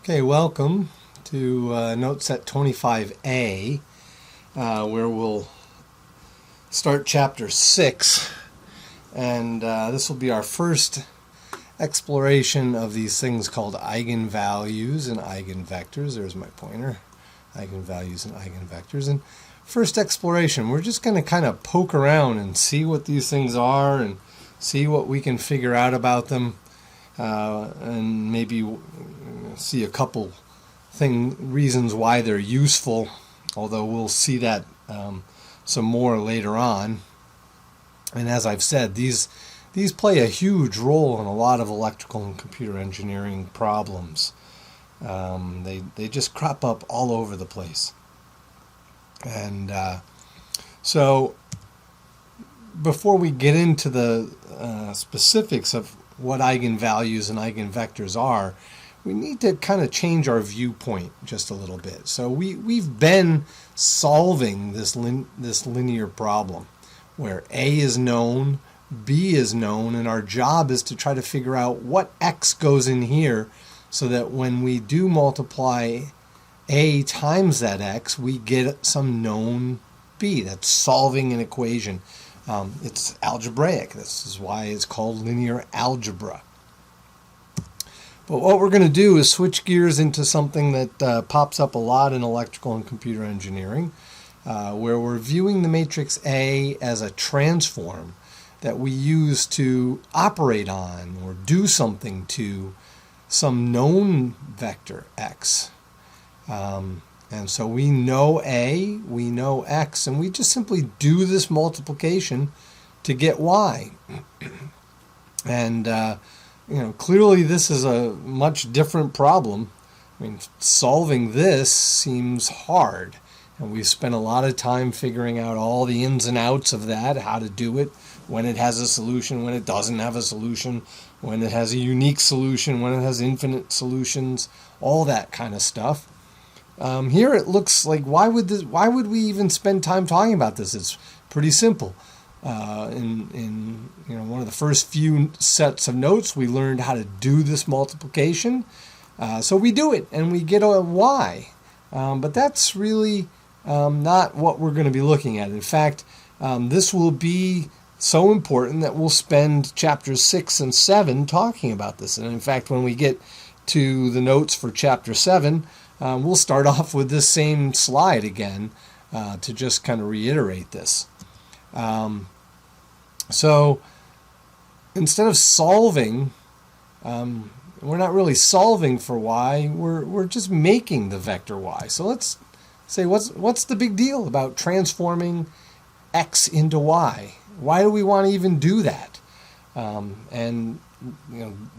Okay, welcome to note set 25A, where we'll start chapter 6, and this will be our first exploration of these things called eigenvalues and eigenvectors. There's my pointer, eigenvalues and eigenvectors. And first exploration, we're just going to kind of poke around and see what these things are and see what we can figure out about them. And maybe see a couple reasons why they're useful, although we'll see that some more later on. And as I've said, these play a huge role in a lot of electrical and computer engineering problems. They just crop up all over the place. And so before we get into the specifics of what eigenvalues and eigenvectors are, we need to kind of change our viewpoint just a little bit. So we've been solving this linear problem where A is known, B is known, and our job is to try to figure out what X goes in here so that when we do multiply A times that X, we get some known B. That's solving an equation. It's algebraic. This is why it's called linear algebra. But what we're going to do is switch gears into something that pops up a lot in electrical and computer engineering, where we're viewing the matrix A as a transform that we use to operate on or do something to some known vector X. And so we know A, we know X, and we just simply do this multiplication to get Y. And clearly this is a much different problem. I mean, solving this seems hard, and we've spent a lot of time figuring out all the ins and outs of that, how to do it, when it has a solution, when it doesn't have a solution, when it has a unique solution, when it has infinite solutions, all that kind of stuff. Here it looks like why would we even spend time talking about this? It's pretty simple. In one of the first few sets of notes, we learned how to do this multiplication. So we do it and we get a Y. But that's really not what we're going to be looking at. In fact, this will be so important that we'll spend chapters 6 and 7 talking about this. And in fact, when we get to the notes for chapter 7, we'll start off with this same slide again to just kind of reiterate this. So instead of solving, we're not really solving for Y, we're just making the vector Y. So let's say what's the big deal about transforming X into Y? Why do we want to even do that? And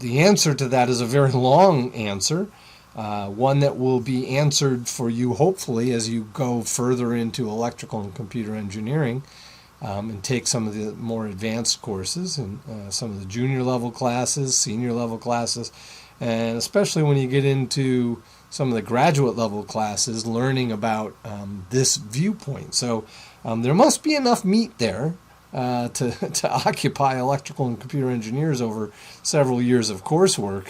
the answer to that is a very long answer. One that will be answered for you hopefully as you go further into electrical and computer engineering and take some of the more advanced courses and some of the junior level classes, senior level classes, and especially when you get into some of the graduate level classes learning about this viewpoint. So there must be enough meat there to occupy electrical and computer engineers over several years of coursework.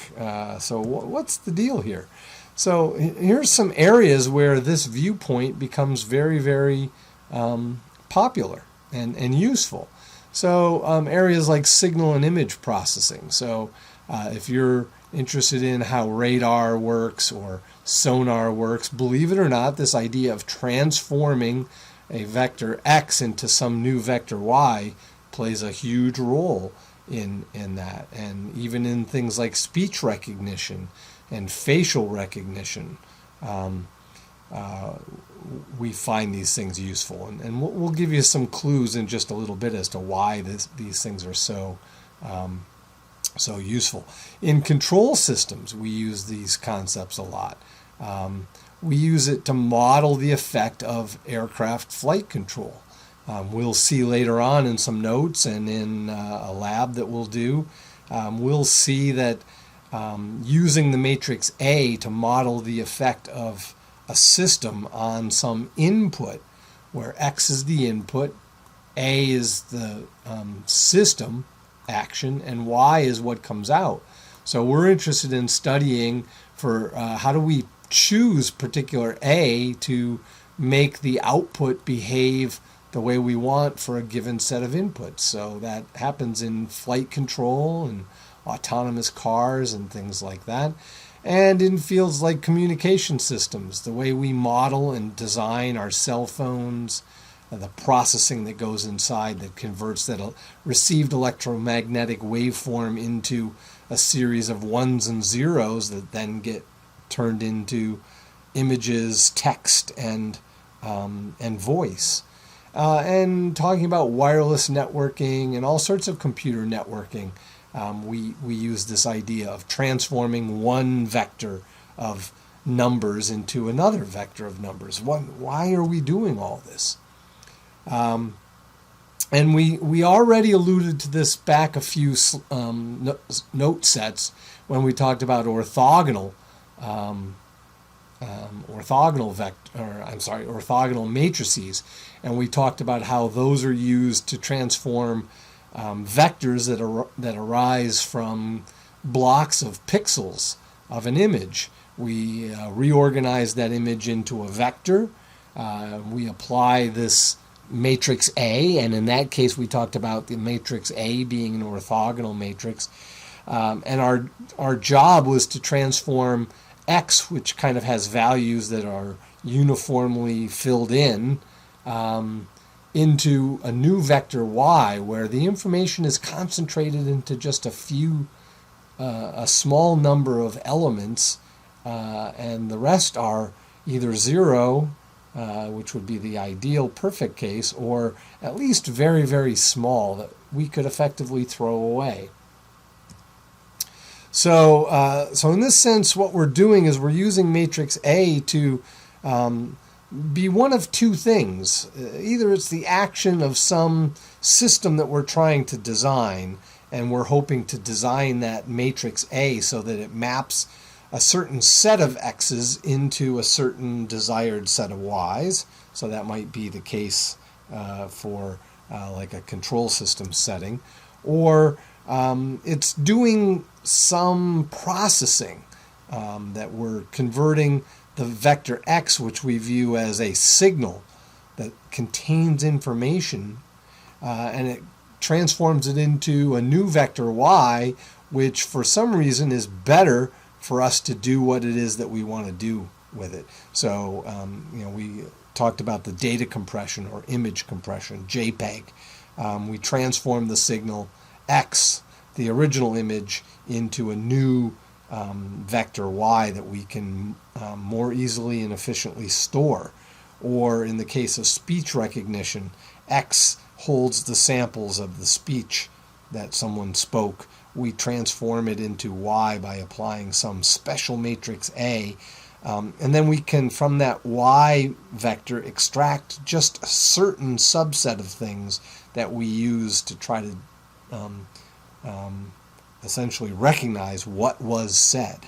So what's the deal here? So here's some areas where this viewpoint becomes very, very popular and useful. So areas like signal and image processing. So if you're interested in how radar works or sonar works, believe it or not, this idea of transforming a vector X into some new vector Y plays a huge role in that. And even in things like speech recognition and facial recognition, we find these things useful. And we'll give you some clues in just a little bit as to why these things are so useful. In control systems, we use these concepts a lot. We use it to model the effect of aircraft flight control. We'll see later on in some notes and in a lab that we'll do, we'll see that using the matrix A to model the effect of a system on some input, where X is the input, A is the system action, and Y is what comes out. So we're interested in studying for how do we choose particular A to make the output behave the way we want for a given set of inputs. So that happens in flight control and autonomous cars and things like that. And in fields like communication systems, the way we model and design our cell phones, the processing that goes inside that converts that received electromagnetic waveform into a series of ones and zeros that then get turned into images, text, and voice. And talking about wireless networking and all sorts of computer networking, we use this idea of transforming one vector of numbers into another vector of numbers. Why are we doing all this? And we already alluded to this back a few note sets when we talked about orthogonal orthogonal matrices, and we talked about how those are used to transform vectors that arise from blocks of pixels of an image. We reorganize that image into a vector. We apply this matrix A, and in that case we talked about the matrix A being an orthogonal matrix. And our job was to transform X, which kind of has values that are uniformly filled in, into a new vector Y, where the information is concentrated into just a small number of elements, and the rest are either 0, which would be the ideal perfect case, or at least very, very small that we could effectively throw away. So in this sense, what we're doing is we're using matrix A to be one of two things. Either it's the action of some system that we're trying to design, and we're hoping to design that matrix A so that it maps a certain set of X's into a certain desired set of Y's. So that might be the case for like a control system setting. Or it's doing some processing that we're converting the vector X, which we view as a signal that contains information, and it transforms it into a new vector Y, which for some reason is better for us to do what it is that we want to do with it. So, we talked about the data compression or image compression, JPEG. We transform the signal X, the original image, into a new vector Y that we can more easily and efficiently store. Or in the case of speech recognition, X holds the samples of the speech that someone spoke. We transform it into Y by applying some special matrix A, and then we can, from that Y vector, extract just a certain subset of things that we use to try to essentially recognize what was said.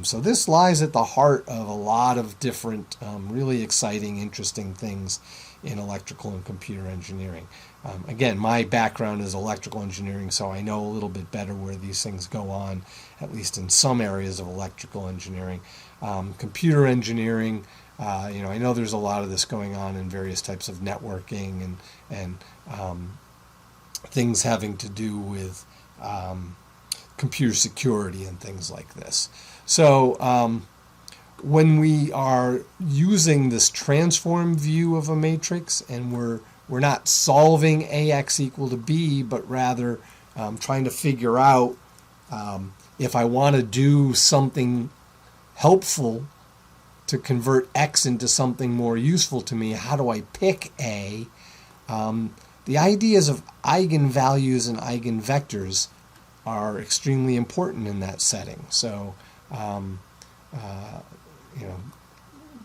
So this lies at the heart of a lot of different really exciting, interesting things in electrical and computer engineering. Again, my background is electrical engineering, so I know a little bit better where these things go on, at least in some areas of electrical engineering. Computer engineering, I know there's a lot of this going on in various types of networking and things having to do with computer security and things like this. So when we are using this transform view of a matrix, and we're not solving AX equal to B, but rather trying to figure out if I want to do something helpful to convert X into something more useful to me, how do I pick A? The ideas of eigenvalues and eigenvectors are extremely important in that setting. So,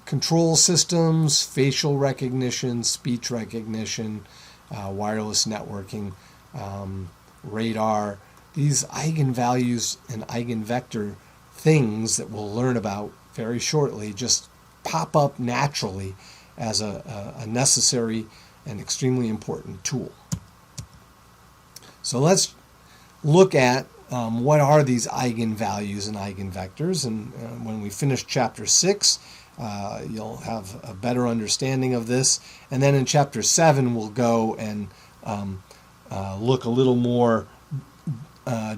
control systems, facial recognition, speech recognition, wireless networking, radar, these eigenvalues and eigenvector things that we'll learn about very shortly just pop up naturally as a necessary and extremely important tool. So let's look at what are these eigenvalues and eigenvectors, and when we finish chapter 6, you'll have a better understanding of this. And then in chapter 7, we'll go and look a little more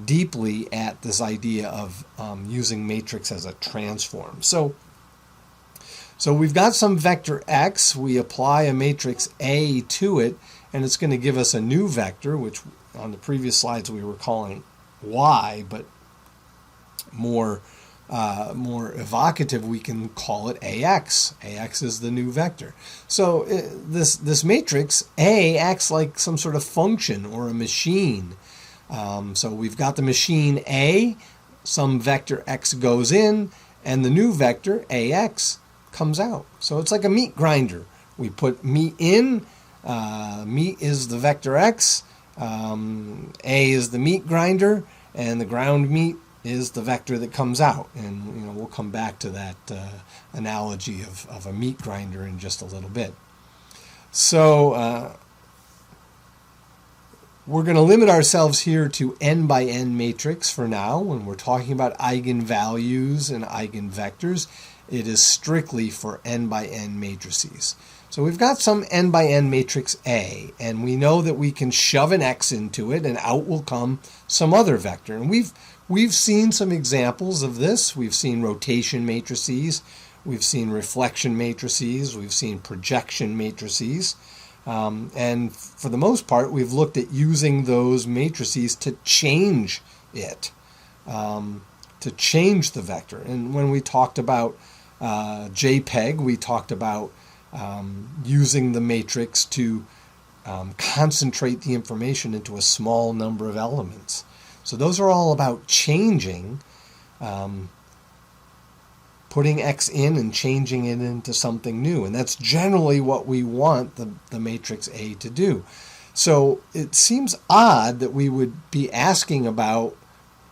deeply at this idea of using matrix as a transform. So we've got some vector x, we apply a matrix A to it, and it's going to give us a new vector, which on the previous slides we were calling y, but more evocative, we can call it ax. Ax is the new vector. So this matrix A acts like some sort of function or a machine. So we've got the machine A, some vector x goes in, and the new vector ax comes out. So it's like a meat grinder. We put meat in, meat is the vector x, A is the meat grinder, and the ground meat is the vector that comes out. And we'll come back to that analogy of a meat grinder in just a little bit. So we're going to limit ourselves here to n by n matrix for now. When we're talking about eigenvalues and eigenvectors, it is strictly for n by n matrices. So we've got some n by n matrix A, and we know that we can shove an x into it, and out will come some other vector. And we've seen some examples of this. We've seen rotation matrices, we've seen reflection matrices, we've seen projection matrices. And for the most part, we've looked at using those matrices to change it, to change the vector. And when we talked about JPEG, we talked about using the matrix to concentrate the information into a small number of elements. So those are all about changing, putting x in and changing it into something new. And that's generally what we want the matrix A to do. So it seems odd that we would be asking about,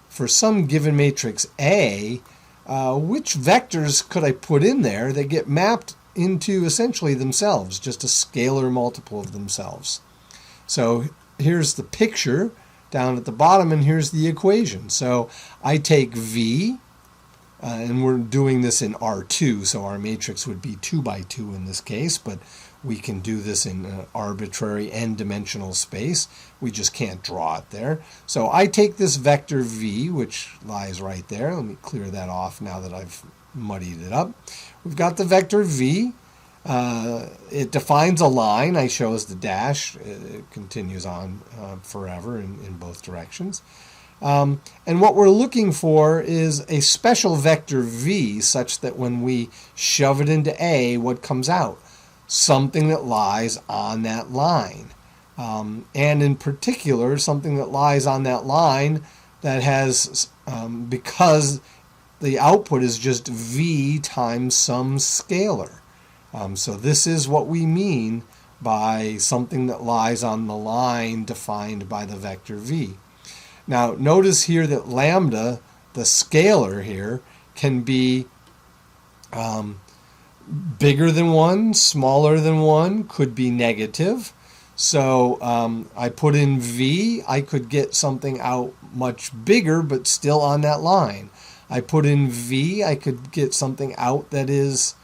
for some given matrix A, which vectors could I put in there that get mapped into essentially themselves, just a scalar multiple of themselves. So here's the picture down at the bottom, and here's the equation. So I take V, and we're doing this in R2, so our matrix would be 2 by 2 in this case, but we can do this in an arbitrary n-dimensional space. We just can't draw it there. So I take this vector V, which lies right there. Let me clear that off now that I've muddied it up. We've got the vector V. It defines a line. I chose the dash. It continues on forever in both directions. And what we're looking for is a special vector V such that when we shove it into A, what comes out? Something that lies on that line. And in particular, something that lies on that line that has, because the output is just V times some scalar. So this is what we mean by something that lies on the line defined by the vector V. Now notice here that lambda, the scalar here, can be bigger than 1, smaller than 1, could be negative. So I put in V, I could get something out much bigger but still on that line. I put in V, I could get something out that is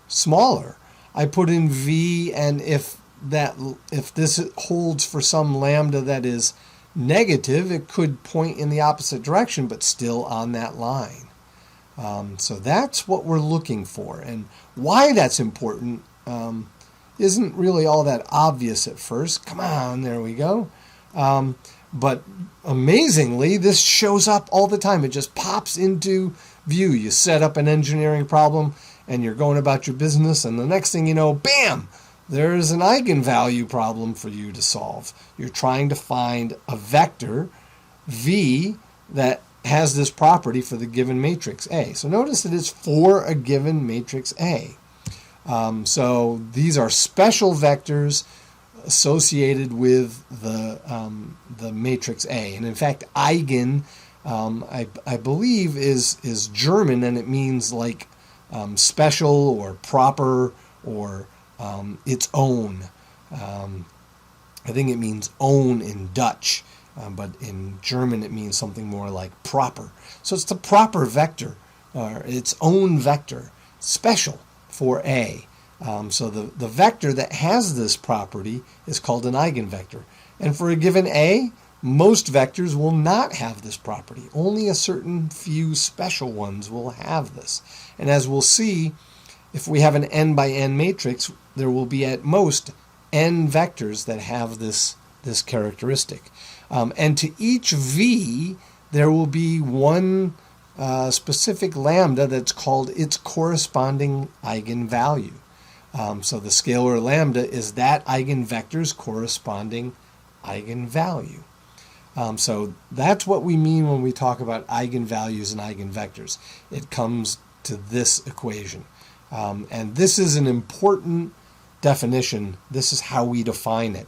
smaller. I put in V, and if this holds for some lambda that is negative, it could point in the opposite direction but still on that line. So that's what we're looking for, and why that's important isn't really all that obvious at first. Come on, there we go. But amazingly, this shows up all the time. It just pops into view. You set up an engineering problem and you're going about your business, and the next thing you know, bam, there's an eigenvalue problem for you to solve. You're trying to find a vector, V, that has this property for the given matrix A. So notice that it's for a given matrix A. So these are special vectors associated with the matrix A. And in fact, Eigen, I believe, is German, and it means like special or proper or its own. I think it means own in Dutch. but in German it means something more like proper. So it's the proper vector, or its own vector, special for A. So the vector that has this property is called an eigenvector. And for a given A, most vectors will not have this property. Only a certain few special ones will have this. And as we'll see, if we have an n by n matrix, there will be at most n vectors that have this characteristic. And to each v, there will be one specific lambda that's called its corresponding eigenvalue. So the scalar lambda is that eigenvector's corresponding eigenvalue. So that's what we mean when we talk about eigenvalues and eigenvectors. It comes to this equation. And this is an important definition. This is how we define it.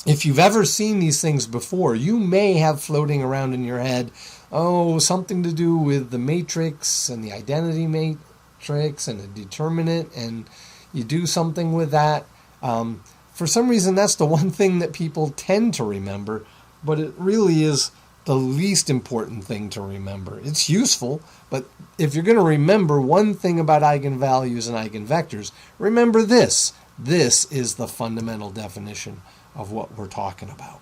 If you've ever seen these things before, you may have floating around in your head, oh, something to do with the matrix and the identity matrix and a determinant, and you do something with that. For some reason, that's the one thing that people tend to remember, but it really is the least important thing to remember. It's useful, but if you're going to remember one thing about eigenvalues and eigenvectors, remember this. This is the fundamental definition of what we're talking about.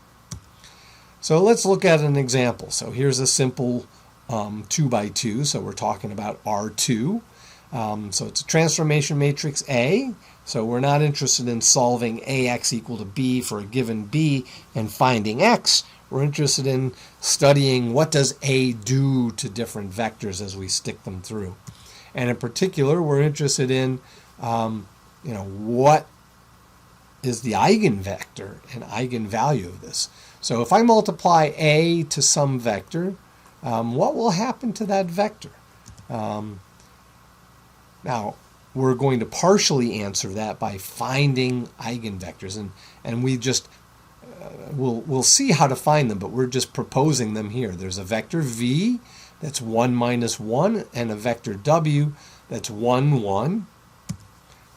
So let's look at an example. So here's a simple 2 by 2. So we're talking about R2. So it's a transformation matrix A. So we're not interested in solving AX equal to B for a given B and finding X. We're interested in studying what does A do to different vectors as we stick them through. And in particular, we're interested in what is the eigenvector and eigenvalue of this. So if I multiply A to some vector, what will happen to that vector? Now, we're going to partially answer that by finding eigenvectors, and we just we'll see how to find them, but we're just proposing them here. There's a vector v that's 1 minus 1 and a vector w that's 1, 1.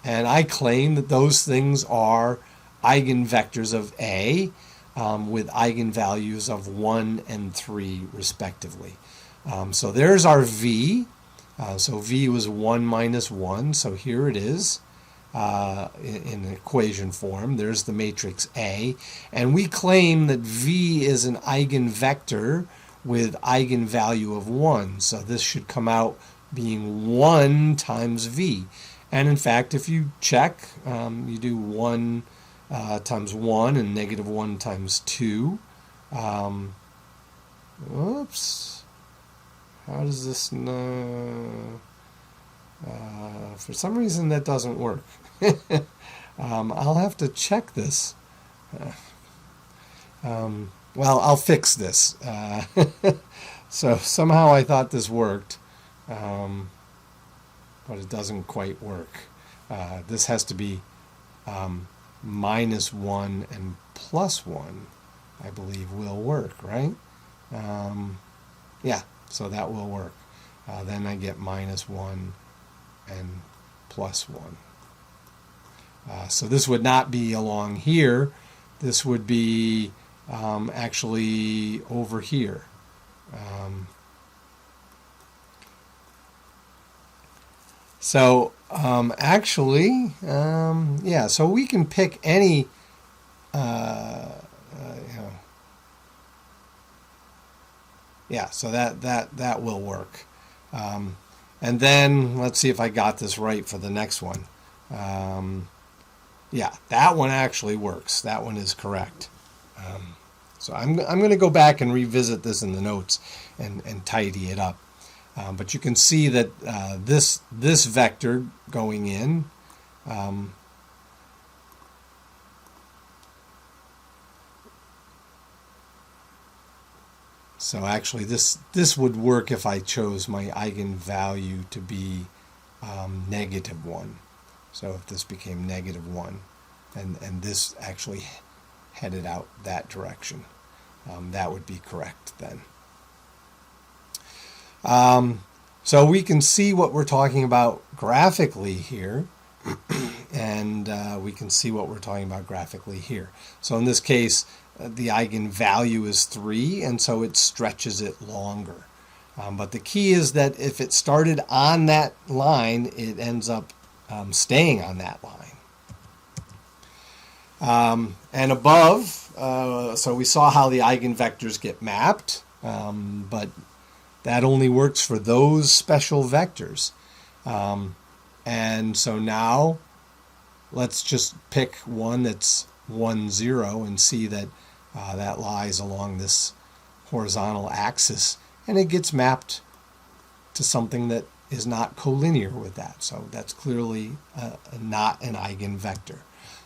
And I claim that those things are eigenvectors of A with eigenvalues of 1 and 3 respectively. So there's our v. So v was 1 minus 1, so here it is in equation form. There's the matrix A. And we claim that v is an eigenvector with eigenvalue of 1. So this should come out being 1 times v. And in fact, if you check, you do 1 times 1 and negative 1 times 2. Oops. How does this... for some reason that doesn't work. I'll have to check this. Well, I'll fix this. So somehow I thought this worked. But it doesn't quite work. This has to be minus 1 and plus 1, I believe, will work, right? Yeah, so that will work. Then I get minus 1 and plus 1. So this would not be along here. This would be actually over here. So actually, yeah, so we can pick any, yeah, so that will work. And then let's see if I got this right for the next one. Yeah, that one actually works. That one is correct. So I'm going to go back and revisit this in the notes and tidy it up. But you can see that this vector going in so actually this would work if I chose my eigenvalue to be negative 1. So if this became negative 1 and this actually headed out that direction, that would be correct then. So we can see what we're talking about graphically here. and we can see what we're talking about graphically here. So in this case, the eigenvalue is 3, and so it stretches it longer. But the key is that if it started on that line, it ends up staying on that line. And above, so we saw how the eigenvectors get mapped, but that only works for those special vectors. And so now let's just pick one that's 1, 0 and see that that lies along this horizontal axis, and it gets mapped to something that is not collinear with that. So that's clearly not an eigenvector.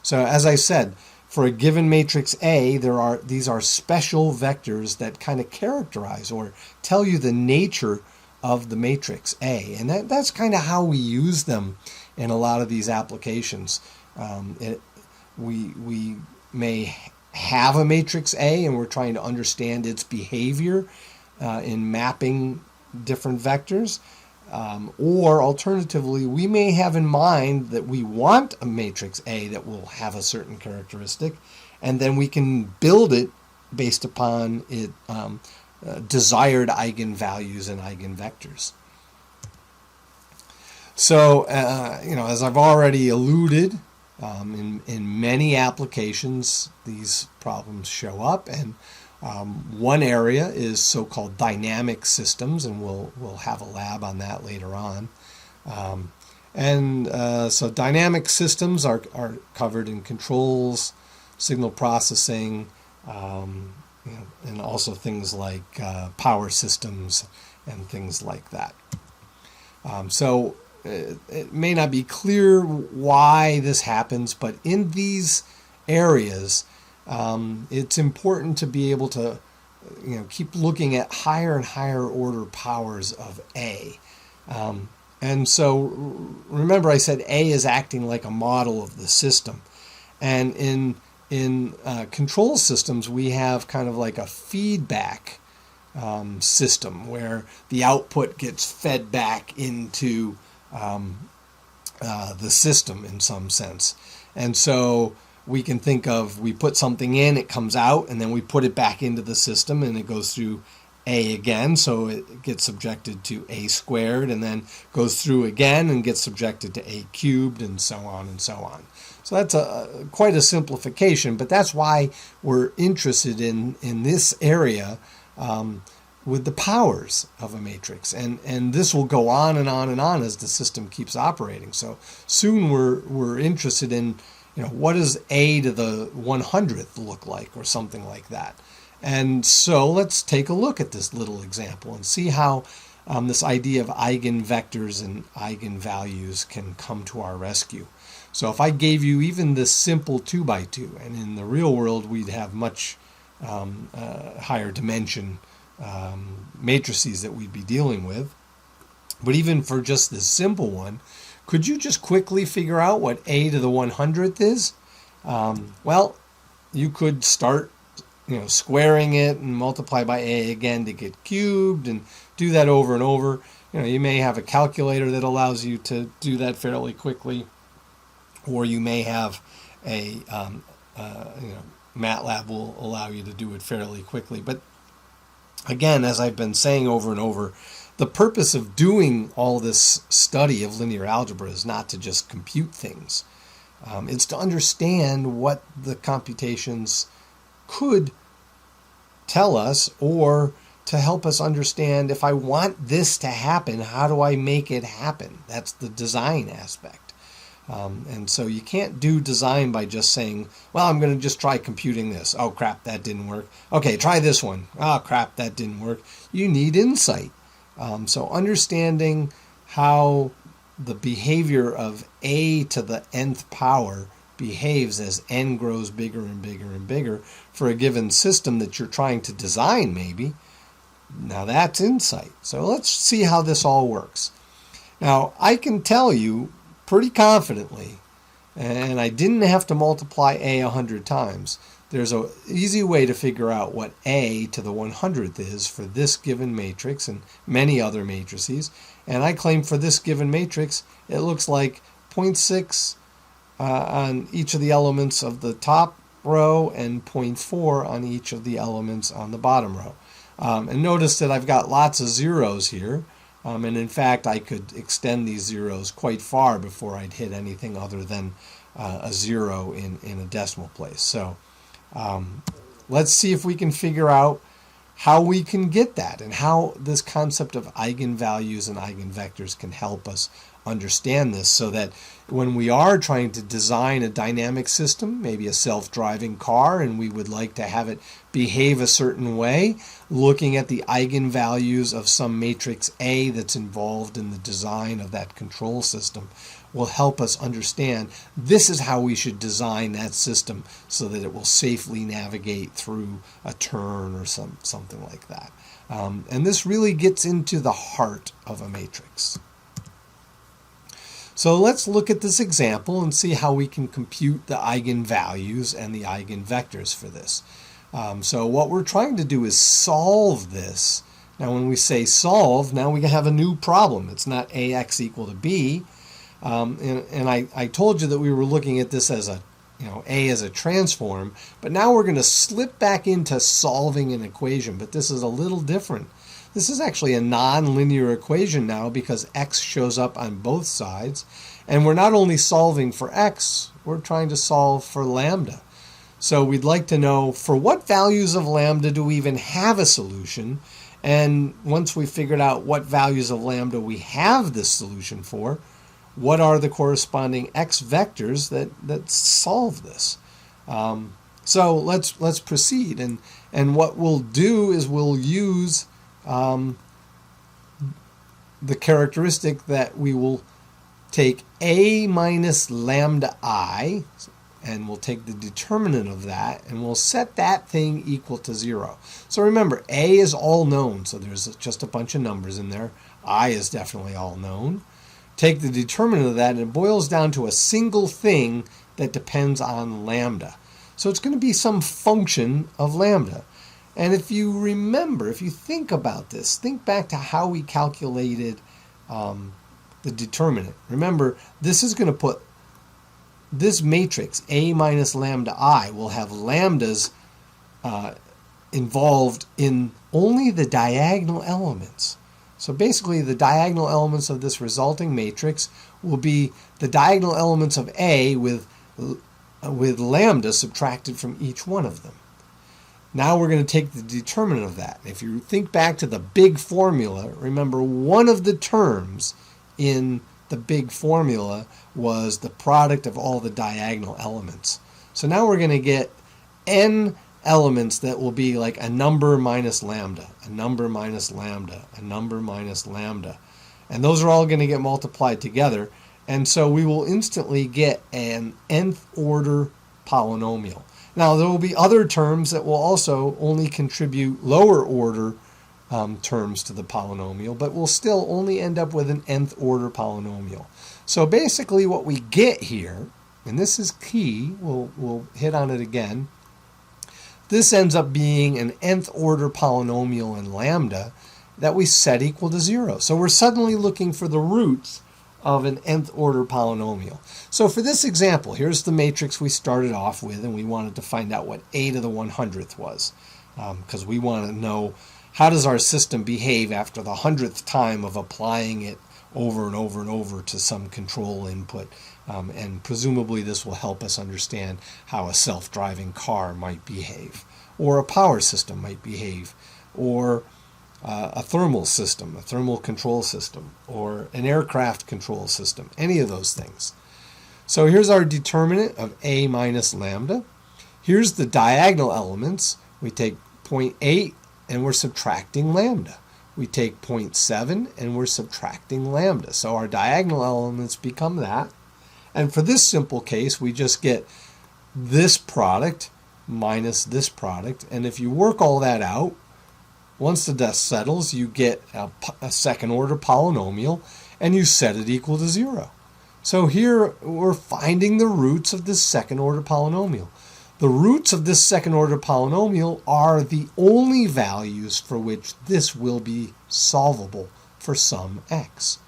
So as I said, for a given matrix A, these are special vectors that kind of characterize or tell you the nature of the matrix A. And that's kind of how we use them in a lot of these applications. We may have a matrix A and we're trying to understand its behavior in mapping different vectors. Or alternatively, we may have in mind that we want a matrix A that will have a certain characteristic, and then we can build it based upon it desired eigenvalues and eigenvectors. So, as I've already alluded, in many applications, these problems show up, and one area is so-called dynamic systems, and we'll have a lab on that later on. So dynamic systems are covered in controls, signal processing, and also things like power systems and things like that. So it may not be clear why this happens, but in these areas, it's important to be able to, keep looking at higher and higher order powers of A. And so remember I said A is acting like a model of the system. And in control systems, we have kind of like a feedback system where the output gets fed back into the system in some sense. And so we can think of, we put something in, it comes out, and then we put it back into the system, and it goes through A again, so it gets subjected to A squared, and then goes through again and gets subjected to A cubed, and so on and so on. So that's quite a simplification, but that's why we're interested in this area with the powers of a matrix. And this will go on and on and on as the system keeps operating. So soon we're interested in, what does A to the 100th look like, or something like that. And so let's take a look at this little example and see how this idea of eigenvectors and eigenvalues can come to our rescue. So if I gave you even this simple 2x2, and in the real world we'd have much higher dimension matrices that we'd be dealing with, but even for just this simple one, could you just quickly figure out what A to the 100th is? Well, you could start squaring it and multiply by A again to get cubed, and do that over and over. You may have a calculator that allows you to do that fairly quickly, or you may have a MATLAB will allow you to do it fairly quickly. But again, as I've been saying over and over, the purpose of doing all this study of linear algebra is not to just compute things. It's to understand what the computations could tell us, or to help us understand, if I want this to happen, how do I make it happen? That's the design aspect. And so you can't do design by just saying, well, I'm going to just try computing this. Oh, crap, that didn't work. Okay, try this one. Oh, crap, that didn't work. You need insight. So understanding how the behavior of A to the nth power behaves as n grows bigger and bigger and bigger for a given system that you're trying to design, maybe. Now that's insight. So let's see how this all works. Now, I can tell you pretty confidently, and I didn't have to multiply A 100 times, there's an easy way to figure out what A to the 100th is for this given matrix and many other matrices. And I claim for this given matrix, it looks like 0.6 on each of the elements of the top row and 0.4 on each of the elements on the bottom row. And notice that I've got lots of zeros here. And in fact, I could extend these zeros quite far before I'd hit anything other than a zero in a decimal place. So let's see if we can figure out how we can get that and how this concept of eigenvalues and eigenvectors can help us understand this, so that when we are trying to design a dynamic system, maybe a self-driving car, and we would like to have it behave a certain way, looking at the eigenvalues of some matrix A that's involved in the design of that control system will help us understand this is how we should design that system so that it will safely navigate through a turn or something like that. And this really gets into the heart of a matrix. So let's look at this example and see how we can compute the eigenvalues and the eigenvectors for this. So what we're trying to do is solve this. Now when we say solve, now we have a new problem. It's not ax equal to b. And I told you that we were looking at this as a, A as a transform, but now we're going to slip back into solving an equation, but this is a little different. This is actually a nonlinear equation now because x shows up on both sides, and we're not only solving for x, we're trying to solve for lambda. So we'd like to know for what values of lambda do we even have a solution, and once we figured out what values of lambda we have this solution for, what are the corresponding x vectors that solve this? So let's proceed, and what we'll do is we'll use the characteristic that we will take a minus lambda I, and we'll take the determinant of that, and we'll set that thing equal to 0. So remember, a is all known, so there's just a bunch of numbers in there. I is definitely all known. Take the determinant of that, and it boils down to a single thing that depends on lambda. So it's going to be some function of lambda. And if you remember, if you think about this, think back to how we calculated the determinant. Remember, this is going to put this matrix, A minus lambda I, will have lambdas involved in only the diagonal elements. So basically, the diagonal elements of this resulting matrix will be the diagonal elements of A with lambda subtracted from each one of them. Now we're going to take the determinant of that. If you think back to the big formula, remember one of the terms in the big formula was the product of all the diagonal elements. So now we're going to get n elements that will be like a number minus lambda, a number minus lambda, a number minus lambda. And those are all going to get multiplied together. And so we will instantly get an nth order polynomial. Now there will be other terms that will also only contribute lower order terms to the polynomial, but we'll still only end up with an nth order polynomial. So basically what we get here, and this is key, we'll hit on it again, this ends up being an nth order polynomial in lambda that we set equal to 0. So we're suddenly looking for the roots of an nth order polynomial. So for this example, here's the matrix we started off with, and we wanted to find out what a to the 100th was, because we want to know how does our system behave after the 100th time of applying it over and over and over to some control input. And presumably this will help us understand how a self-driving car might behave, or a power system might behave, or a thermal system, a thermal control system, or an aircraft control system, any of those things. So here's our determinant of a minus lambda. Here's the diagonal elements. We take 0.8 and we're subtracting lambda. We take 0.7 and we're subtracting lambda. So our diagonal elements become that. And for this simple case, we just get this product minus this product. And if you work all that out, once the dust settles, you get a second order polynomial, and you set it equal to 0. So here we're finding the roots of this second order polynomial. The roots of this second order polynomial are the only values for which this will be solvable for some x.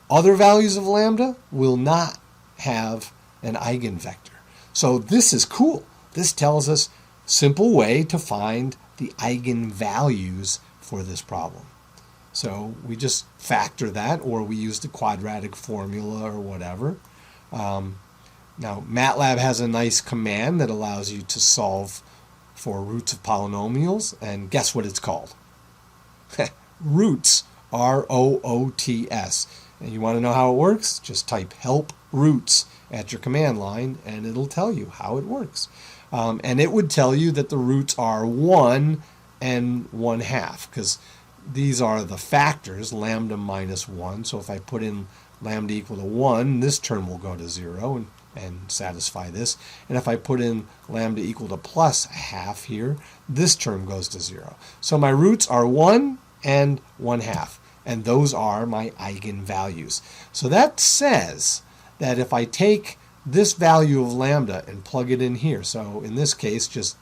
Other values of lambda will not have an eigenvector. So this is cool. This tells us simple way to find the eigenvalues for this problem. So we just factor that, or we use the quadratic formula or whatever. Now MATLAB has a nice command that allows you to solve for roots of polynomials, and guess what it's called? Roots, R-O-O-T-S. And you want to know how it works? Just type help roots at your command line and it'll tell you how it works. And it would tell you that the roots are 1 and 1/2, because these are the factors, lambda minus 1. So if I put in lambda equal to 1, this term will go to 0 and satisfy this. And if I put in lambda equal to plus 1/2 here, this term goes to 0. So my roots are 1 and 1/2. And those are my eigenvalues. So that says that if I take this value of lambda and plug it in here, so in this case just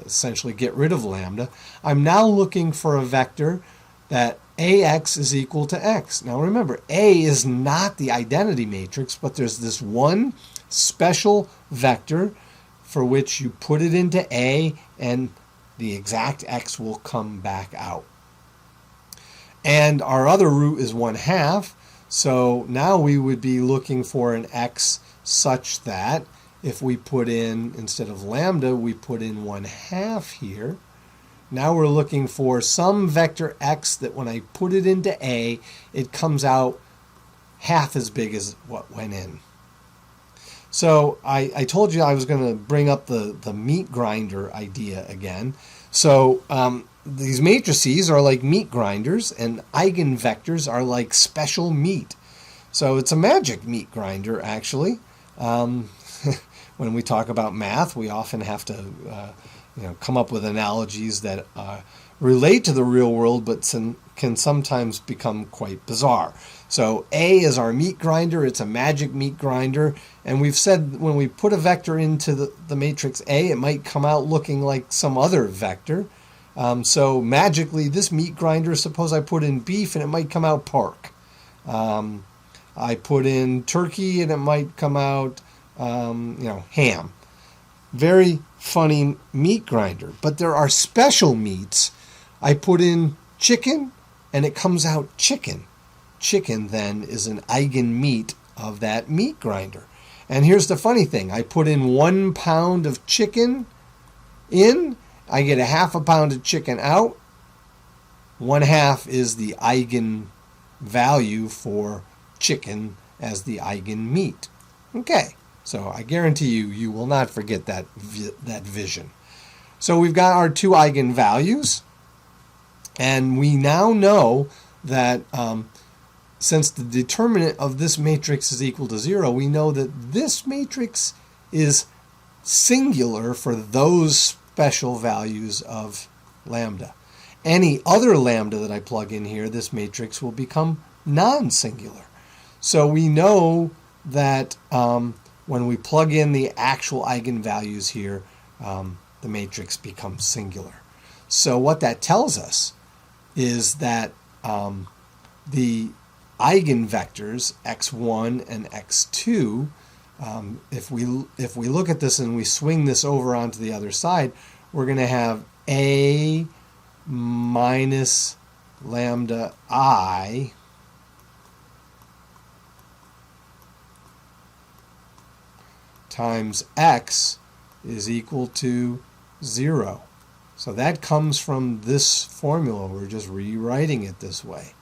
essentially get rid of lambda, I'm now looking for a vector that ax is equal to x. Now remember, A is not the identity matrix, but there's this one special vector for which you put it into A and the exact x will come back out. And our other root is 1/2, so now we would be looking for an x such that if we put in, instead of lambda, we put in 1/2 here. Now we're looking for some vector x that when I put it into A, it comes out half as big as what went in. So I told you I was going to bring up the meat grinder idea again. So these matrices are like meat grinders, and eigenvectors are like special meat. So it's a magic meat grinder, actually. When we talk about math, we often have to come up with analogies that relate to the real world, but can sometimes become quite bizarre. So A is our meat grinder. It's a magic meat grinder. And we've said when we put a vector into the matrix A, it might come out looking like some other vector. So magically, this meat grinder, suppose I put in beef and it might come out pork. I put in turkey and it might come out, ham. Very funny meat grinder. But there are special meats. I put in chicken and it comes out chicken. Chicken then is an eigenmeat of that meat grinder. And here's the funny thing. I put in 1 pound of chicken in, I get 1/2 pound of chicken out. 1/2 is the eigenvalue for chicken as the eigenmeat. Okay, so I guarantee you will not forget that vision. So we've got our 2 eigenvalues, and we now know that since the determinant of this matrix is equal to 0, we know that this matrix is singular for those special values of lambda. Any other lambda that I plug in here, this matrix will become non-singular. So we know that when we plug in the actual eigenvalues here, the matrix becomes singular. So what that tells us is that the eigenvectors x1 and x2, if we look at this and we swing this over onto the other side, we're going to have A minus lambda I times x is equal to 0. So that comes from this formula. We're just rewriting it this way.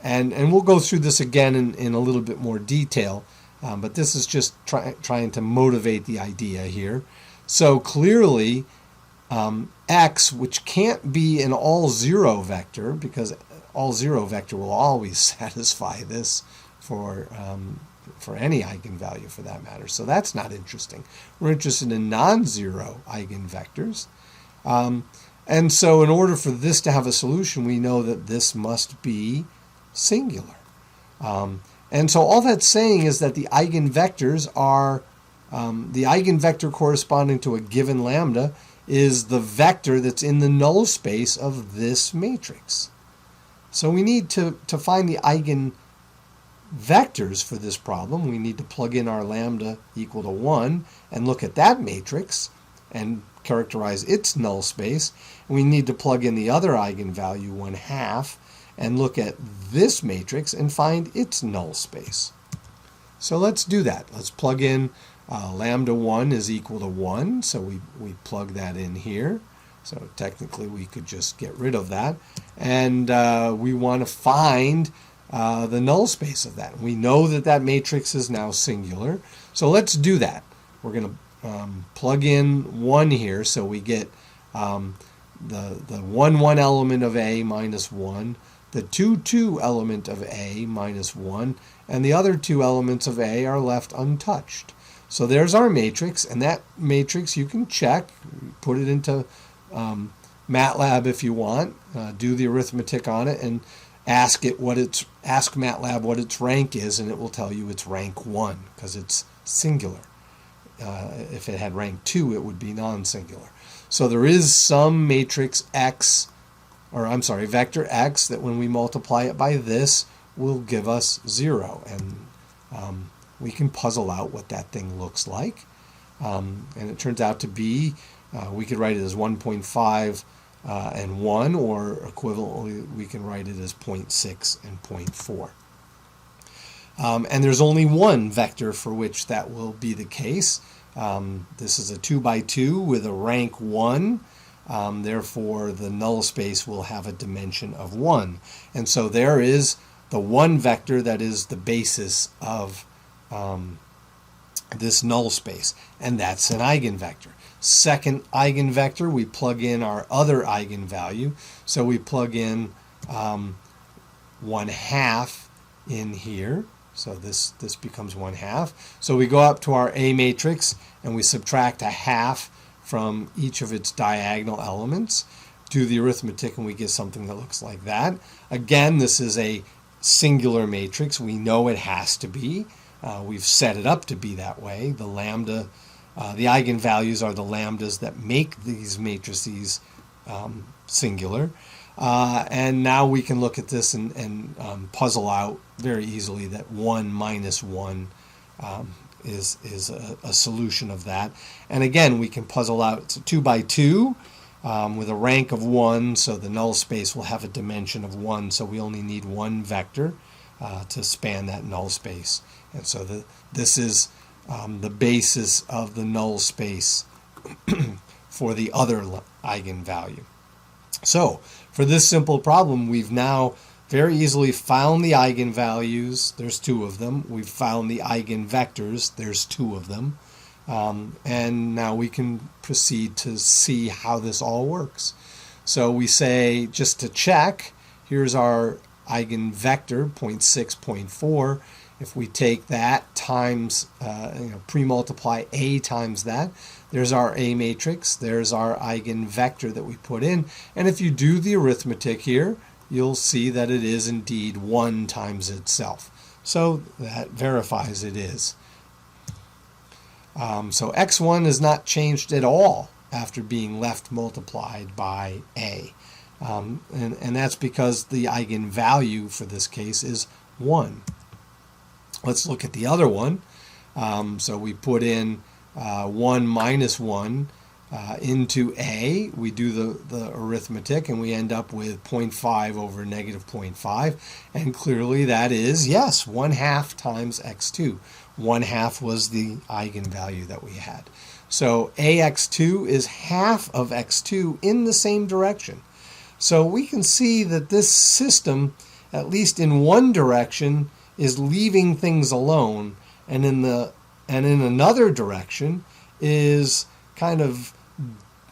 And we'll go through this again in a little bit more detail, but this is just trying to motivate the idea here. So clearly, x, which can't be an all-zero vector, because all-zero vector will always satisfy this for any eigenvalue for that matter. So that's not interesting. We're interested in non-zero eigenvectors. And so in order for this to have a solution, we know that this must be singular. And so all that's saying is that the eigenvectors are, the eigenvector corresponding to a given lambda is the vector that's in the null space of this matrix. So we need to find the vectors for this problem, we need to plug in our lambda equal to 1 and look at that matrix and characterize its null space. We need to plug in the other eigenvalue 1/2 and look at this matrix and find its null space. So let's do that. Let's plug in lambda 1 is equal to 1, so we plug that in here. So technically we could just get rid of that. And we want to find the null space of that. We know that that matrix is now singular. So let's do that. We're going to plug in 1 here, so we get the 1 element of A minus 1, the 2 element of A minus 1, and the other 2 elements of A are left untouched. So there's our matrix, and that matrix you can check, put it into MATLAB if you want, do the arithmetic on it, and ask MATLAB what its rank is, and it will tell you it's rank 1 because it's singular. If it had rank 2, it would be non-singular. So there is some matrix X, or I'm sorry, vector X, that when we multiply it by this will give us 0, and we can puzzle out what that thing looks like. And it turns out to be, we could write it as 1.5 and 1, or equivalently we can write it as 0.6 and 0.4. And there's only one vector for which that will be the case. This is a 2 by 2 with a rank 1. Therefore, the null space will have a dimension of 1. And so there is the one vector that is the basis of this null space, and that's an eigenvector. Second eigenvector, we plug in our other eigenvalue. So we plug in 1/2 in here. So this becomes 1/2. So we go up to our A matrix and we subtract 1/2 from each of its diagonal elements, do the arithmetic, and we get something that looks like that. Again, this is a singular matrix. We know it has to be. We've set it up to be that way. The lambda, the eigenvalues are the lambdas that make these matrices singular. And now we can look at this and puzzle out very easily that 1 minus 1 is a solution of that. And again, we can puzzle out, it's a 2 by 2 with a rank of 1, so the null space will have a dimension of 1, so we only need one vector to span that null space. And so this is the basis of the null space for the other eigenvalue. So for this simple problem, we've now very easily found the eigenvalues. There's 2 of them. We've found the eigenvectors. There's 2 of them. And now we can proceed to see how this all works. So we say, just to check, here's our eigenvector, 0.6, 0.4. If we take that times, pre-multiply A times that, there's our A matrix, there's our eigenvector that we put in. And if you do the arithmetic here, you'll see that it is indeed 1 times itself. So that verifies it is. So x1 is not changed at all after being left multiplied by A. And that's because the eigenvalue for this case is 1. Let's look at the other one. So we put in 1 minus 1 into A. We do the arithmetic, and we end up with 0.5 over negative 0.5. And clearly that is, yes, 1/2 times x2. 1/2 was the eigenvalue that we had. So AX2 is half of x2 in the same direction. So we can see that this system, at least in one direction, is leaving things alone, and in another direction is kind of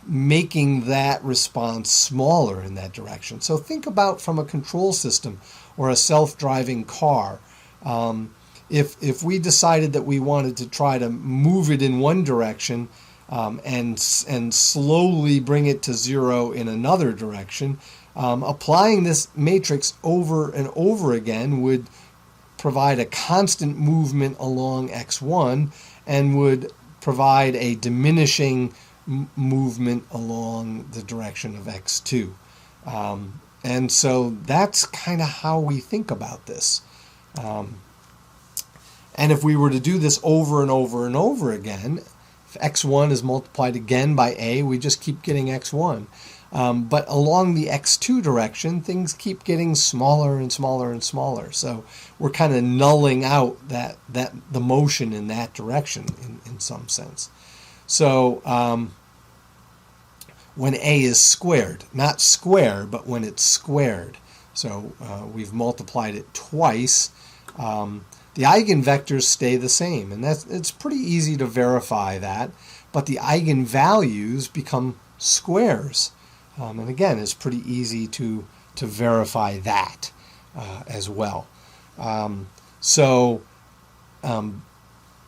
making that response smaller in that direction. So think about from a control system or a self-driving car. If we decided that we wanted to try to move it in one direction and slowly bring it to 0 in another direction, applying this matrix over and over again would provide a constant movement along x1 and would provide a diminishing movement along the direction of x2. And so that's kind of how we think about this. And if we were to do this over and over and over again, if x1 is multiplied again by a, we just keep getting x1. But along the x2 direction, things keep getting smaller and smaller and smaller. So we're kind of nulling out the motion in that direction in some sense. So when a is squared, not square, but when it's squared. So we've multiplied it twice. The eigenvectors stay the same, and it's pretty easy to verify that. But the eigenvalues become squares. And again, it's pretty easy to verify that as well.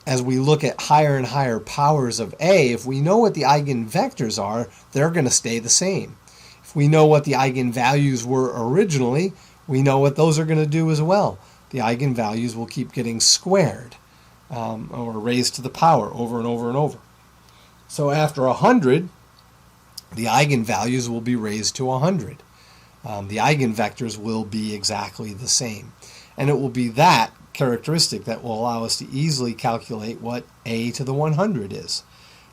As we look at higher and higher powers of a, if we know what the eigenvectors are, they're going to stay the same. If we know what the eigenvalues were originally, we know what those are going to do as well. The eigenvalues will keep getting squared or raised to the power over and over and over. So after 100, the eigenvalues will be raised to 100. The eigenvectors will be exactly the same. And it will be that characteristic that will allow us to easily calculate what a to the 100 is.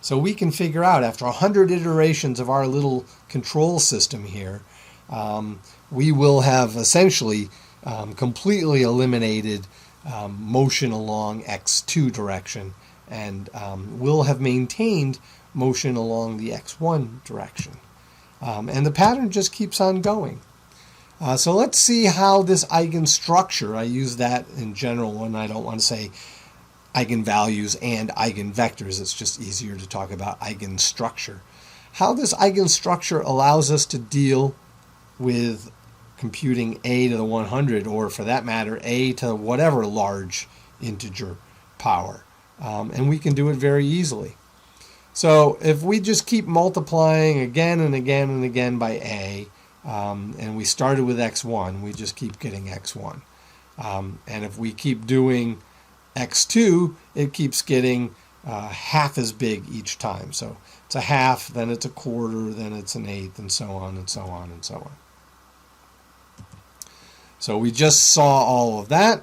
So we can figure out after 100 iterations of our little control system here, we will have essentially completely eliminated motion along x2 direction, and we'll have maintained motion along the x1 direction. And the pattern just keeps on going. So let's see how this eigen structure, I use that in general when I don't want to say eigenvalues and eigenvectors, it's just easier to talk about eigen structure. How this eigen structure allows us to deal with computing a to the 100, or for that matter, a to whatever large integer power. And we can do it very easily. So if we just keep multiplying again and again and again by a, and we started with x1, we just keep getting x1. And if we keep doing x2, it keeps getting half as big each time. So it's a half, then it's a quarter, then it's an eighth, and so on and so on and so on. So we just saw all of that.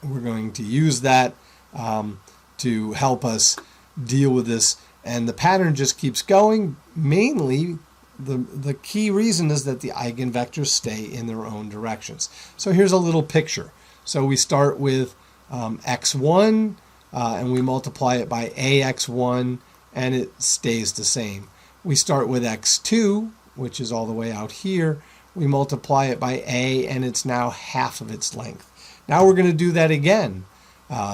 We're going to use that to help us deal with this. And the pattern just keeps going. Mainly, the key reason is that the eigenvectors stay in their own directions. So here's a little picture. So we start with x1, and we multiply it by ax1, and it stays the same. We start with x2, which is all the way out here. We multiply it by a, and it's now half of its length. Now we're going to do that again.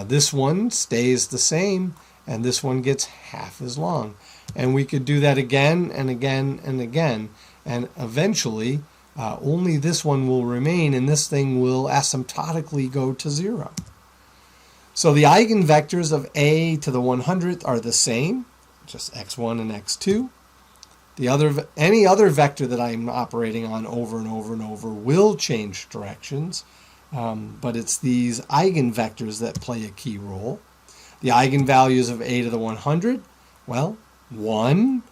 This one stays the same, and this one gets half as long. And we could do that again and again and again, and eventually only this one will remain, and this thing will asymptotically go to 0. So the eigenvectors of a to the 100th are the same, just x1 and x2. Any other vector that I'm operating on over and over and over will change directions, but it's these eigenvectors that play a key role. The eigenvalues of a to the 100, well, 1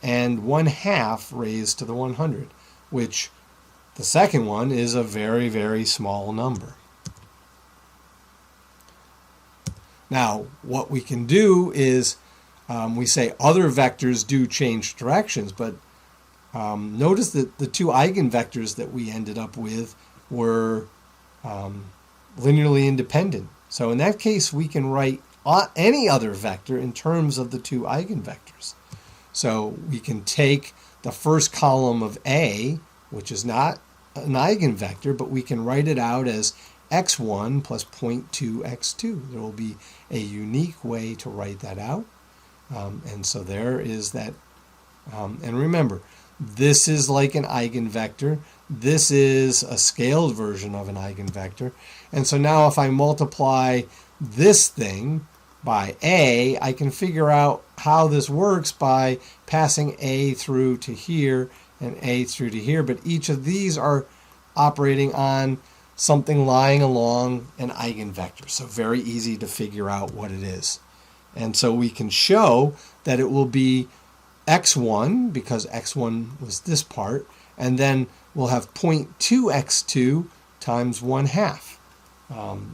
and 1/2 raised to the 100, which the second one is a very, very small number. Now, what we can do is we say other vectors do change directions, but notice that the two eigenvectors that we ended up with were linearly independent. So in that case, we can write any other vector in terms of the two eigenvectors. So we can take the first column of a, which is not an eigenvector, but we can write it out as x1 plus 0.2 x2. There will be a unique way to write that out. And so there is that. And remember, this is like an eigenvector. This is a scaled version of an eigenvector. And so now if I multiply this thing by a, I can figure out how this works by passing a through to here and a through to here. But each of these are operating on something lying along an eigenvector. So very easy to figure out what it is. And so we can show that it will be x1, because x1 was this part, and then we'll have 0.2 x2 times 1/2.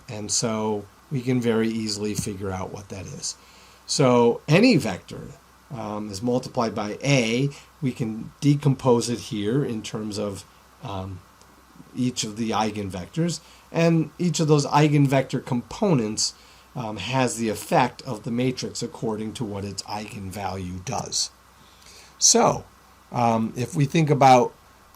And so we can very easily figure out what that is. So any vector is multiplied by A. We can decompose it here in terms of each of the eigenvectors, and each of those eigenvector components has the effect of the matrix according to what its eigenvalue does. So if we think about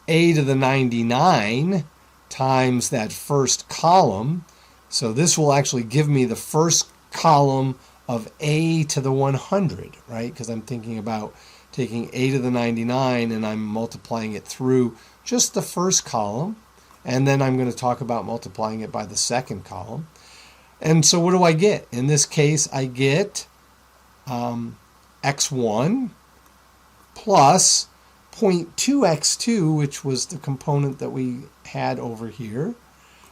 a to the 99 times that first column, so this will actually give me the first column of a to the 100, right? Because I'm thinking about taking a to the 99 and I'm multiplying it through just the first column, and then I'm going to talk about multiplying it by the second column. And so what do I get? In this case, I get x1 plus 0.2x2, which was the component that we had over here.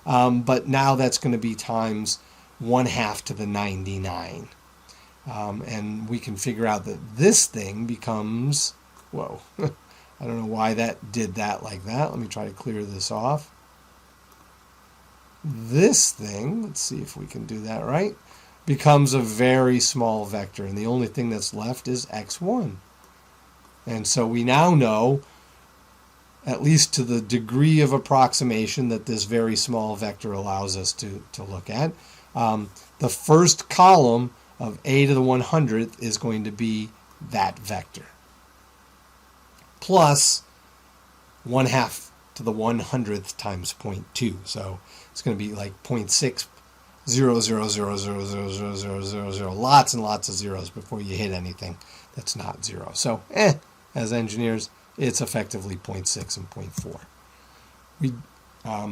But now that's going to be times 1/2 to the 99. And we can figure out that this thing becomes, whoa, I don't know why that did that like that. Let me try to clear this off. This thing, let's see if we can do that right, becomes a very small vector, and the only thing that's left is x1. And so we now know, at least to the degree of approximation that this very small vector allows us to look at, the first column of a to the 100th is going to be that vector, plus 1/2 to the 100th times 0.2. So it's going to be like 0.60000000000, lots and lots of zeros before you hit anything that's not zero. So as engineers, it's effectively 0.6 and 0.4.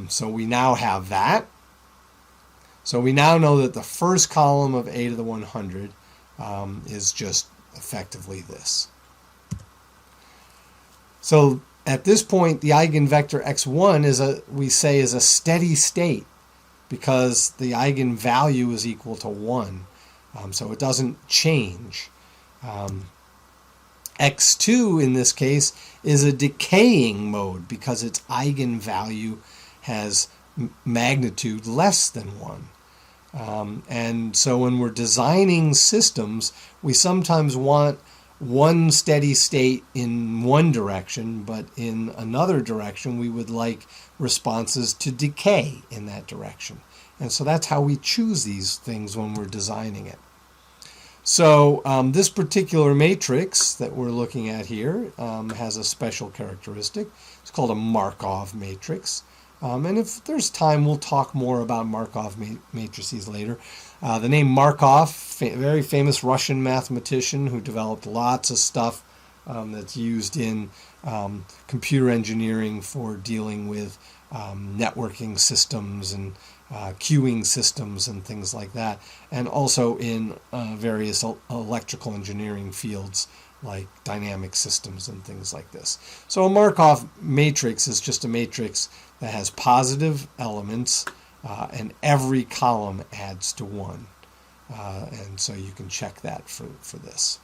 So we now have that. So we now know that the first column of a to the 100 is just effectively this. So at this point, the eigenvector x1 is a steady state because the eigenvalue is equal to 1. So it doesn't change. x2 in this case is a decaying mode because its eigenvalue has magnitude less than 1. And so when we're designing systems, we sometimes want one steady state in one direction, but in another direction we would like responses to decay in that direction. And so that's how we choose these things when we're designing it. So this particular matrix that we're looking at here has a special characteristic. It's called a Markov matrix. And if there's time, we'll talk more about Markov matrices later. The name Markov, very famous Russian mathematician who developed lots of stuff that's used in computer engineering for dealing with networking systems and queuing systems and things like that, and also in various electrical engineering fields like dynamic systems and things like this. So a Markov matrix is just a matrix that has positive elements and every column adds to 1. And so you can check that for this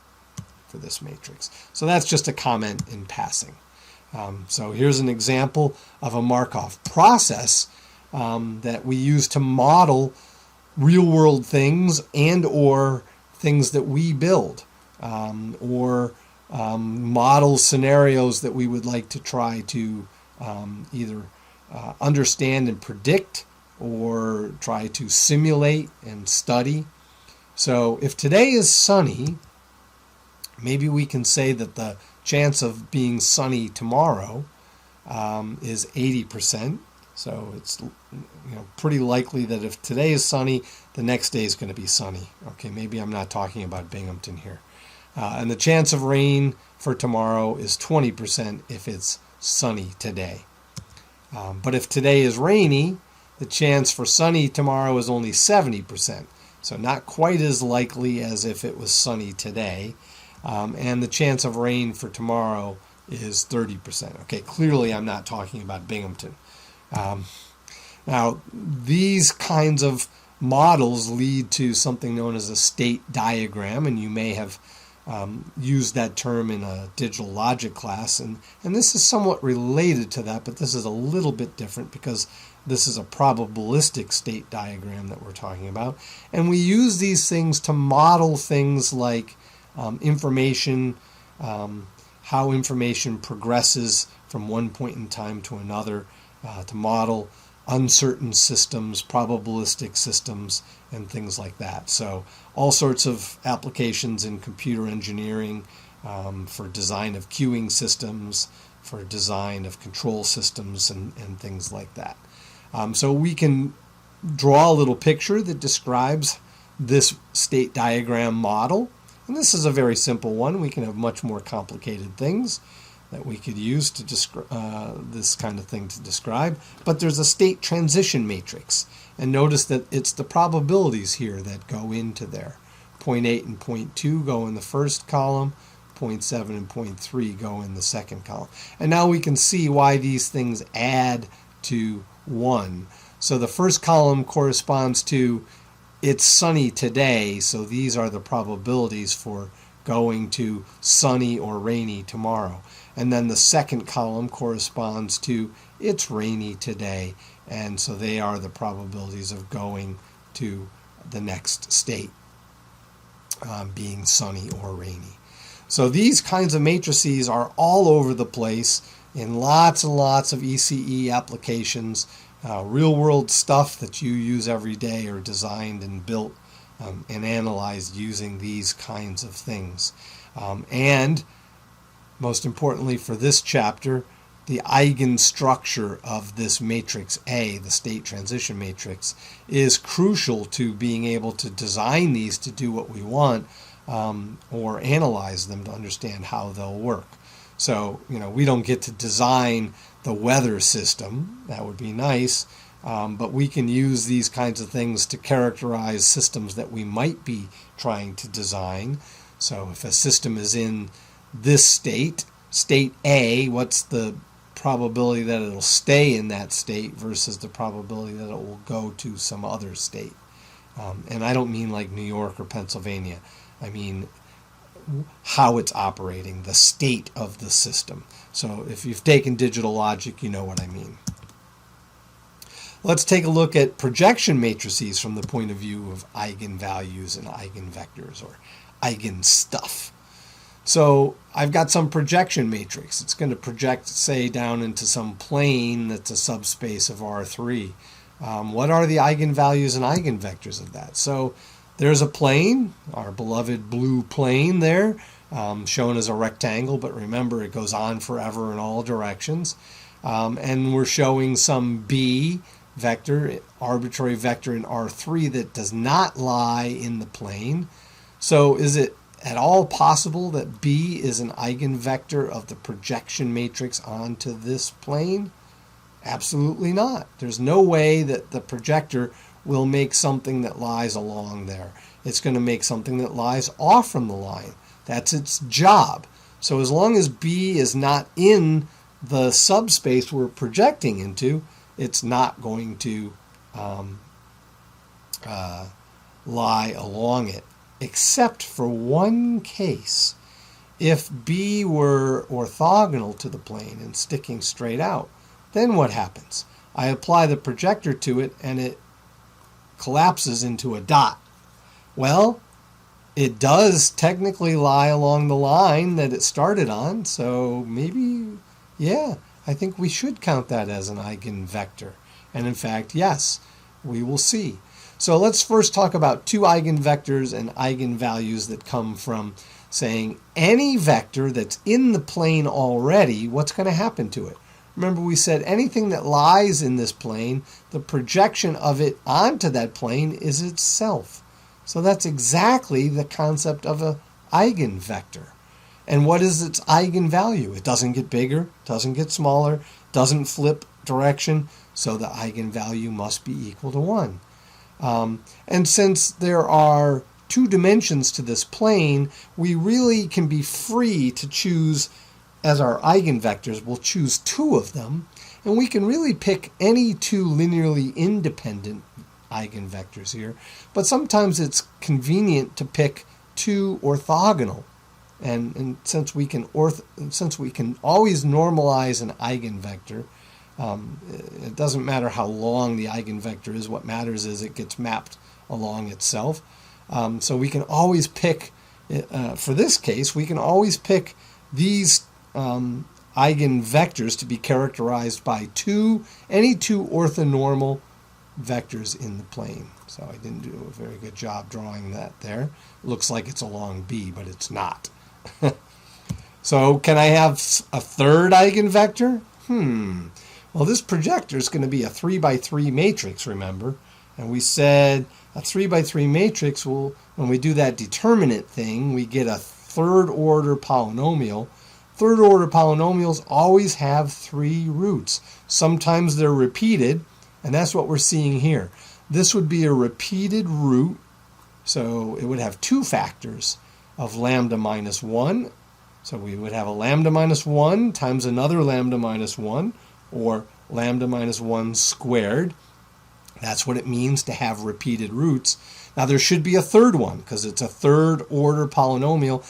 matrix. So that's just a comment in passing. So here's an example of a Markov process that we use to model real-world things and or things that we build, or model scenarios that we would like to try to either understand and predict or try to simulate and study. So if today is sunny, maybe we can say that the chance of being sunny tomorrow is 80%. So it's pretty likely that if today is sunny, the next day is going to be sunny. Okay, maybe I'm not talking about Binghamton here. And the chance of rain for tomorrow is 20% if it's sunny today. But if today is rainy, the chance for sunny tomorrow is only 70%. So not quite as likely as if it was sunny today. And the chance of rain for tomorrow is 30%. Okay, clearly I'm not talking about Binghamton. Now, these kinds of models lead to something known as a state diagram, and you may have used that term in a digital logic class, and this is somewhat related to that, but this is a little bit different because This is a probabilistic state diagram that we're talking about. And we use these things to model things like information, how information progresses from one point in time to another, to model uncertain systems, probabilistic systems, and things like that. So all sorts of applications in computer engineering, for design of queuing systems, for design of control systems, and things like that. So we can draw a little picture that describes this state diagram model. And this is a very simple one. We can have much more complicated things that we could use to this kind of thing to describe. But there's a state transition matrix. And notice that it's the probabilities here that go into there. 0.8 and 0.2 go in the first column. 0.7 and 0.3 go in the second column. And now we can see why these things add to 1. So the first column corresponds to it's sunny today, so these are the probabilities for going to sunny or rainy tomorrow. And then the second column corresponds to it's rainy today, and so they are the probabilities of going to the next state, being sunny or rainy. So these kinds of matrices are all over the place in lots and lots of ECE applications. Real-world stuff that you use every day are designed and built and analyzed using these kinds of things. And most importantly for this chapter, the Eigen Structure of this matrix A, the state transition matrix, is crucial to being able to design these to do what we want, or analyze them to understand how they'll work. So, we don't get to design the weather system. That would be nice. But we can use these kinds of things to characterize systems that we might be trying to design. So if a system is in this state, state A, what's the probability that it'll stay in that state versus the probability that it will go to some other state? And I don't mean like New York or Pennsylvania. I mean how it's operating, the state of the system. So if you've taken digital logic, you know what I mean. Let's take a look at projection matrices from the point of view of eigenvalues and eigenvectors, or eigen stuff. So I've got some projection matrix. It's going to project, say, down into some plane that's a subspace of R3. What are the eigenvalues and eigenvectors of that? So there's a plane, our beloved blue plane there, shown as a rectangle, but remember it goes on forever in all directions. And we're showing some B vector, arbitrary vector in R3 that does not lie in the plane. So is it at all possible that B is an eigenvector of the projection matrix onto this plane? Absolutely not. There's no way that the projector will make something that lies along there. It's going to make something that lies off from the line. That's its job. So as long as B is not in the subspace we're projecting into, it's not going to lie along it, except for one case. If B were orthogonal to the plane and sticking straight out, then what happens? I apply the projector to it and it collapses into a dot. Well, it does technically lie along the line that it started on, so maybe, yeah, I think we should count that as an eigenvector. And in fact, yes, we will see. So let's first talk about two eigenvectors and eigenvalues that come from saying any vector that's in the plane already, what's going to happen to it? Remember, we said anything that lies in this plane, the projection of it onto that plane is itself. So that's exactly the concept of an eigenvector. And what is its eigenvalue? It doesn't get bigger, doesn't get smaller, doesn't flip direction, so the eigenvalue must be equal to 1. And since there are two dimensions to this plane, we really can be free to choose, as our eigenvectors, we'll choose two of them, and we can really pick any two linearly independent eigenvectors here, but sometimes it's convenient to pick two orthogonal. And since we can always normalize an eigenvector, It doesn't matter how long the eigenvector is. What matters is it gets mapped along itself. So we can always pick, for this case, we can always pick these eigenvectors to be characterized by any two orthonormal vectors in the plane. So I didn't do a very good job drawing that there. It looks like it's along B, but it's not. So can I have a third eigenvector? Well, this projector is going to be a 3 by 3 matrix, remember? And we said a 3 by 3 matrix, when we do that determinant thing, we get a third order polynomial. Third order polynomials always have 3 roots. Sometimes they're repeated, and that's what we're seeing here. This would be a repeated root, so it would have 2 factors of lambda minus 1. So we would have a lambda minus 1 times another lambda minus 1, or lambda minus 1 squared. That's what it means to have repeated roots. Now there should be a third one, because it's a third order polynomial.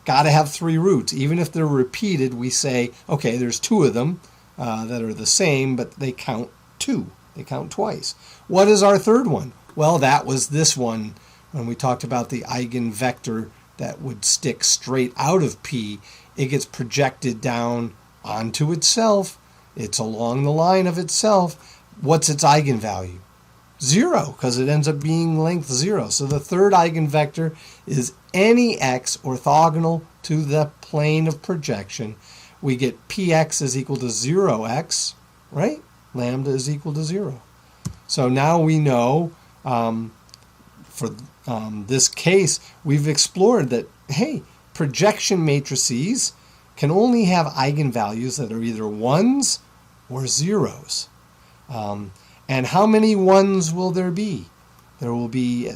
Got to have 3 roots. Even if they're repeated, we say, okay, there's 2 of them that are the same, but they count 2. They count twice. What is our third one? Well, that was this one when we talked about the eigenvector that would stick straight out of P. It gets projected down onto itself. It's along the line of itself. What's its eigenvalue? 0, because it ends up being length 0. So the third eigenvector is any x orthogonal to the plane of projection. We get px is equal to 0x, right? Lambda is equal to 0. So now we know for this case, we've explored that, hey, projection matrices can only have eigenvalues that are either 1s or 0s. And how many 1s will there be? There will be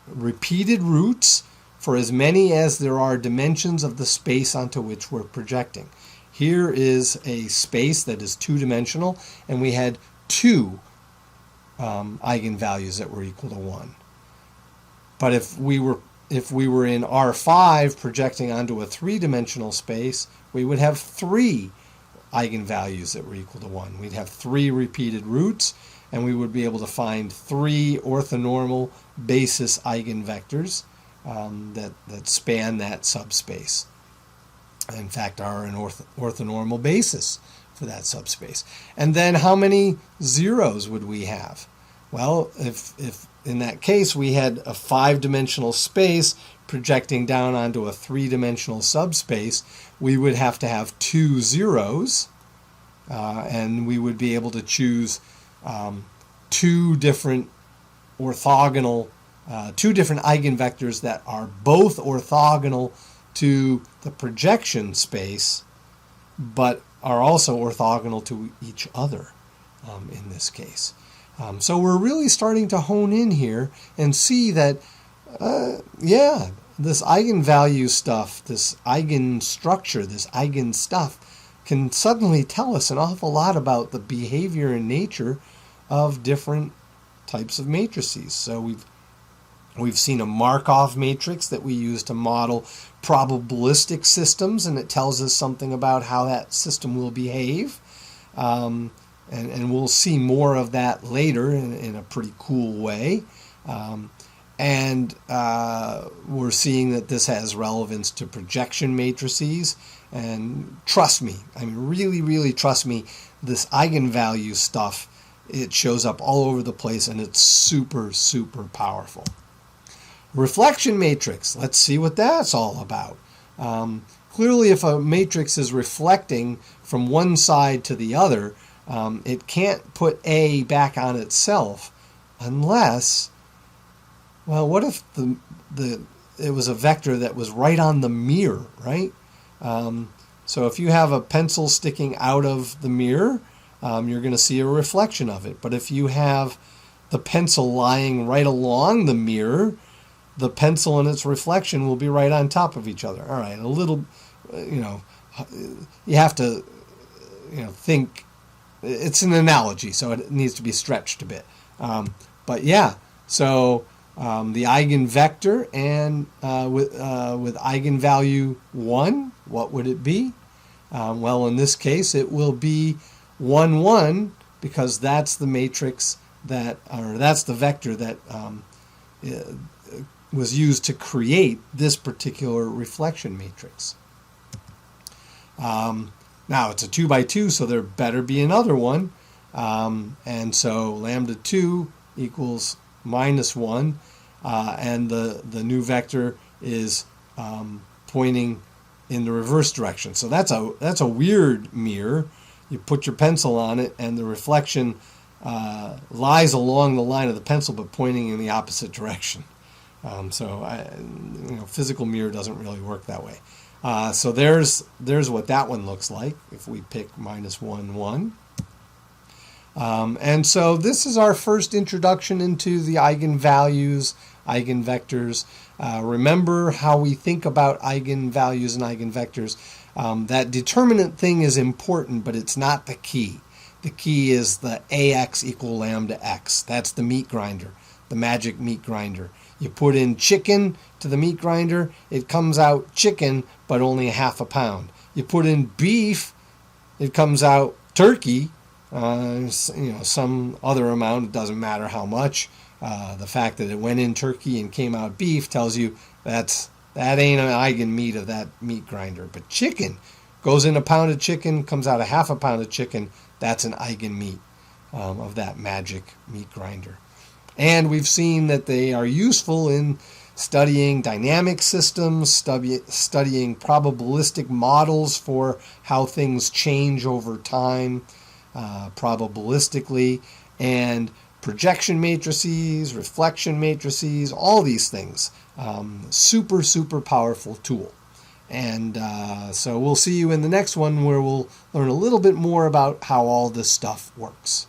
repeated roots for as many as there are dimensions of the space onto which we're projecting. Here is a space that is 2-dimensional, and we had 2 eigenvalues that were equal to 1. But if we were in R5 projecting onto a 3-dimensional space, we would have 3 eigenvalues that were equal to 1. We'd have 3 repeated roots, and we would be able to find 3 orthonormal basis eigenvectors that span that subspace. In fact, are an orthonormal basis for that subspace. And then how many zeros would we have? Well, if in that case we had a 5-dimensional space projecting down onto a 3-dimensional subspace, we would have to have 2 zeros, and we would be able to choose 2 different orthogonal, 2 different eigenvectors that are both orthogonal to the projection space, but are also orthogonal to each other in this case. So we're really starting to hone in here and see that, yeah, this eigenvalue stuff, this eigen structure, this eigen stuff can suddenly tell us an awful lot about the behavior and nature of different types of matrices. So we've seen a Markov matrix that we use to model probabilistic systems, and it tells us something about how that system will behave. And we'll see more of that later in a pretty cool way. And we're seeing that this has relevance to projection matrices. And trust me, I mean, really, really trust me, this eigenvalue stuff, it shows up all over the place, and it's super, super powerful. Reflection matrix, let's see what that's all about. Clearly, if a matrix is reflecting from one side to the other, it can't put A back on itself unless, well, what if it was a vector that was right on the mirror, right? So if you have a pencil sticking out of the mirror, you're going to see a reflection of it. But if you have the pencil lying right along the mirror, the pencil and its reflection will be right on top of each other. All right, a little, you have to, think. It's an analogy, so it needs to be stretched a bit. But yeah, so the eigenvector and with eigenvalue 1, what would it be? Well, in this case, it will be 1, 1, because that's the matrix that, or that's the vector that was used to create this particular reflection matrix. Now it's a 2 by 2, so there better be another one. And so lambda 2 equals minus 1, and the new vector is pointing in the reverse direction. So that's a weird mirror. You put your pencil on it, and the reflection lies along the line of the pencil, but pointing in the opposite direction. Physical mirror doesn't really work that way. So there's what that one looks like if we pick minus 1, 1. And so this is our first introduction into the eigenvalues, eigenvectors. Remember how we think about eigenvalues and eigenvectors. That determinant thing is important, but it's not the key. The key is the ax equal lambda x. That's the meat grinder, the magic meat grinder. You put in chicken to the meat grinder, it comes out chicken, but only a half a pound. You put in beef, it comes out turkey, some other amount, it doesn't matter how much. The fact that it went in turkey and came out beef tells you that ain't an eigen meat of that meat grinder. But chicken goes in a pound of chicken, comes out a half a pound of chicken, that's an eigen meat of that magic meat grinder. And we've seen that they are useful in studying dynamic systems, studying probabilistic models for how things change over time probabilistically, and projection matrices, reflection matrices, all these things. Super, super powerful tool. And so we'll see you in the next one, where we'll learn a little bit more about how all this stuff works.